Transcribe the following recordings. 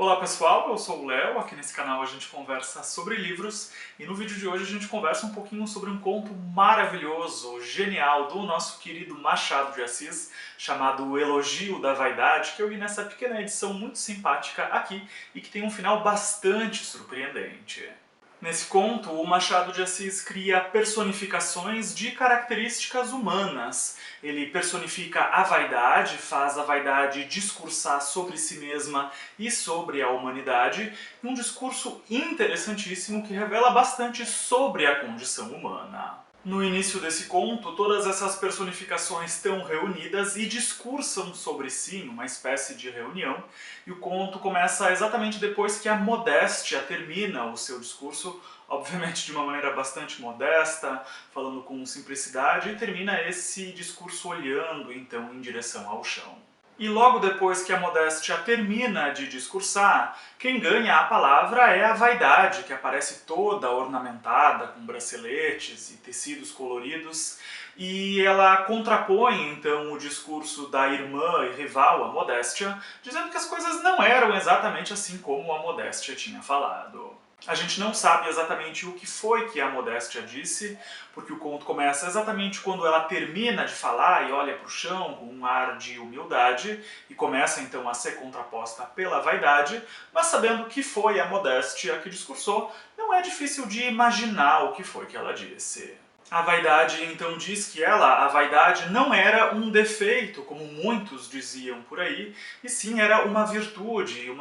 Olá pessoal, eu sou o Léo, aqui nesse canal a gente conversa sobre livros e no vídeo de hoje a gente conversa um pouquinho sobre um conto maravilhoso, genial, do nosso querido Machado de Assis, chamado O Elogio da Vaidade, que eu li nessa pequena edição muito simpática aqui e que tem um final bastante surpreendente. Nesse conto, o Machado de Assis cria personificações de características humanas. Ele personifica a vaidade, faz a vaidade discursar sobre si mesma e sobre a humanidade, um discurso interessantíssimo que revela bastante sobre a condição humana. No início desse conto, todas essas personificações estão reunidas e discursam sobre si, numa espécie de reunião, e o conto começa exatamente depois que a Modéstia termina o seu discurso, obviamente de uma maneira bastante modesta, falando com simplicidade, e termina esse discurso olhando então em direção ao chão. E logo depois que a Modéstia termina de discursar, quem ganha a palavra é a Vaidade, que aparece toda ornamentada com braceletes e tecidos coloridos, e ela contrapõe então o discurso da irmã e rival, a Modéstia, dizendo que as coisas não eram exatamente assim como a Modéstia tinha falado. A gente não sabe exatamente o que foi que a Modéstia disse, porque o conto começa exatamente quando ela termina de falar e olha para o chão com um ar de humildade, e começa então a ser contraposta pela Vaidade, mas sabendo que foi a Modéstia que discursou, não é difícil de imaginar o que foi que ela disse. A Vaidade então diz que a vaidade, não era um defeito, como muitos diziam por aí, e sim era uma virtude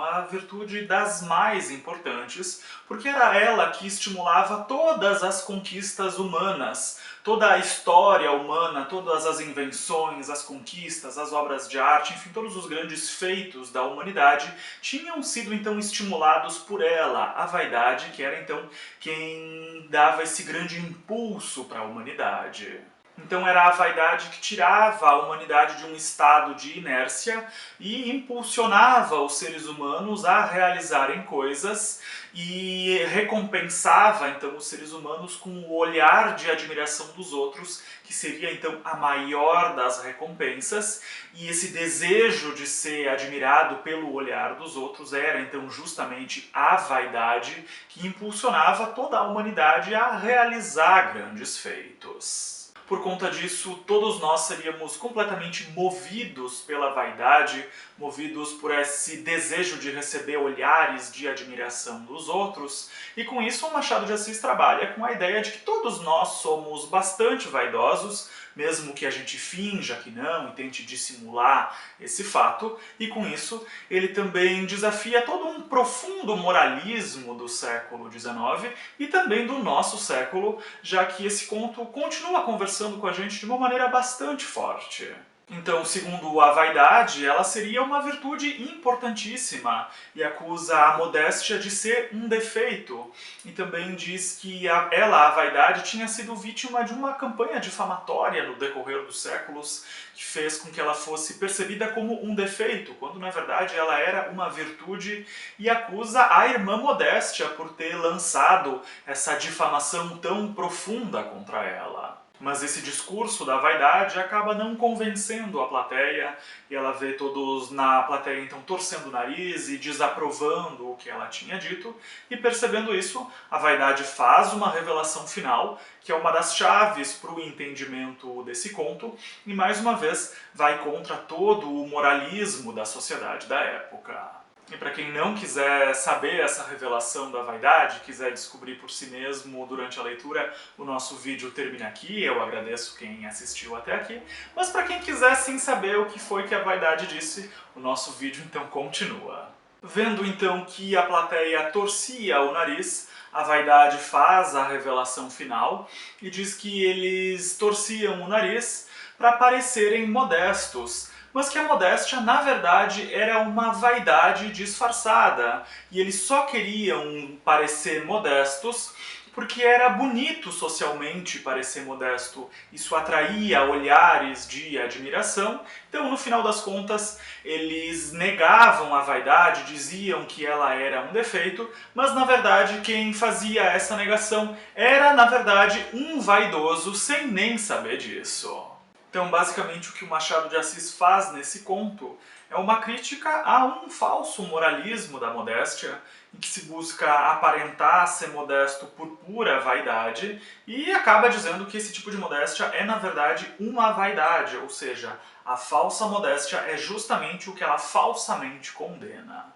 das mais importantes, porque era ela que estimulava todas as conquistas humanas, toda a história humana, todas as invenções, as conquistas, as obras de arte, enfim, todos os grandes feitos da humanidade tinham sido então estimulados por ela, a Vaidade, que era então quem dava esse grande impulso para a humanidade. Então era a vaidade que tirava a humanidade de um estado de inércia e impulsionava os seres humanos a realizarem coisas e recompensava então os seres humanos com o olhar de admiração dos outros, que seria então a maior das recompensas, e esse desejo de ser admirado pelo olhar dos outros era então justamente a vaidade que impulsionava toda a humanidade a realizar grandes feitos. Por conta disso, todos nós seríamos completamente movidos pela vaidade, movidos por esse desejo de receber olhares de admiração dos outros, e com isso o Machado de Assis trabalha com a ideia de que todos nós somos bastante vaidosos, mesmo que a gente finja que não e tente dissimular esse fato, e com isso ele também desafia todo um profundo moralismo do século XIX e também do nosso século, já que esse conto continua conversando com a gente de uma maneira bastante forte. Então, segundo a Vaidade, ela seria uma virtude importantíssima e acusa a Modéstia de ser um defeito. E também diz que a Vaidade, tinha sido vítima de uma campanha difamatória no decorrer dos séculos que fez com que ela fosse percebida como um defeito, quando na verdade ela era uma virtude, e acusa a irmã Modéstia por ter lançado essa difamação tão profunda contra ela. Mas esse discurso da vaidade acaba não convencendo a plateia, e ela vê todos na plateia então torcendo o nariz e desaprovando o que ela tinha dito, e percebendo isso, a vaidade faz uma revelação final, que é uma das chaves para o entendimento desse conto, e mais uma vez vai contra todo o moralismo da sociedade da época. E para quem não quiser saber essa revelação da vaidade, quiser descobrir por si mesmo durante a leitura, o nosso vídeo termina aqui, eu agradeço quem assistiu até aqui. Mas para quem quiser sim saber o que foi que a vaidade disse, o nosso vídeo então continua. Vendo então que a plateia torcia o nariz, a Vaidade faz a revelação final e diz que eles torciam o nariz para parecerem modestos, mas que a modéstia, na verdade, era uma vaidade disfarçada, e eles só queriam parecer modestos porque era bonito socialmente parecer modesto. Isso atraía olhares de admiração. Então, no final das contas, eles negavam a vaidade, diziam que ela era um defeito, mas na verdade quem fazia essa negação era, na verdade, um vaidoso sem nem saber disso. Então, basicamente, o que o Machado de Assis faz nesse conto é uma crítica a um falso moralismo da modéstia, em que se busca aparentar ser modesto por pura vaidade, e acaba dizendo que esse tipo de modéstia é, na verdade, uma vaidade, ou seja, a falsa modéstia é justamente o que ela falsamente condena.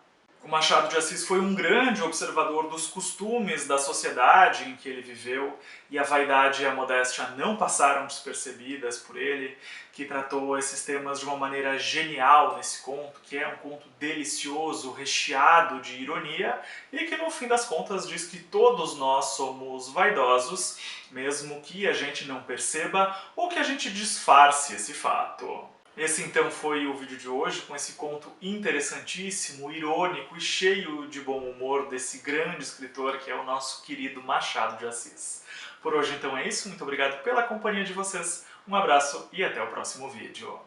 O Machado de Assis foi um grande observador dos costumes da sociedade em que ele viveu, e a vaidade e a modéstia não passaram despercebidas por ele, que tratou esses temas de uma maneira genial nesse conto, que é um conto delicioso, recheado de ironia, e que no fim das contas diz que todos nós somos vaidosos, mesmo que a gente não perceba ou que a gente disfarce esse fato. Esse então foi o vídeo de hoje, com esse conto interessantíssimo, irônico e cheio de bom humor desse grande escritor que é o nosso querido Machado de Assis. Por hoje então é isso, muito obrigado pela companhia de vocês, um abraço e até o próximo vídeo.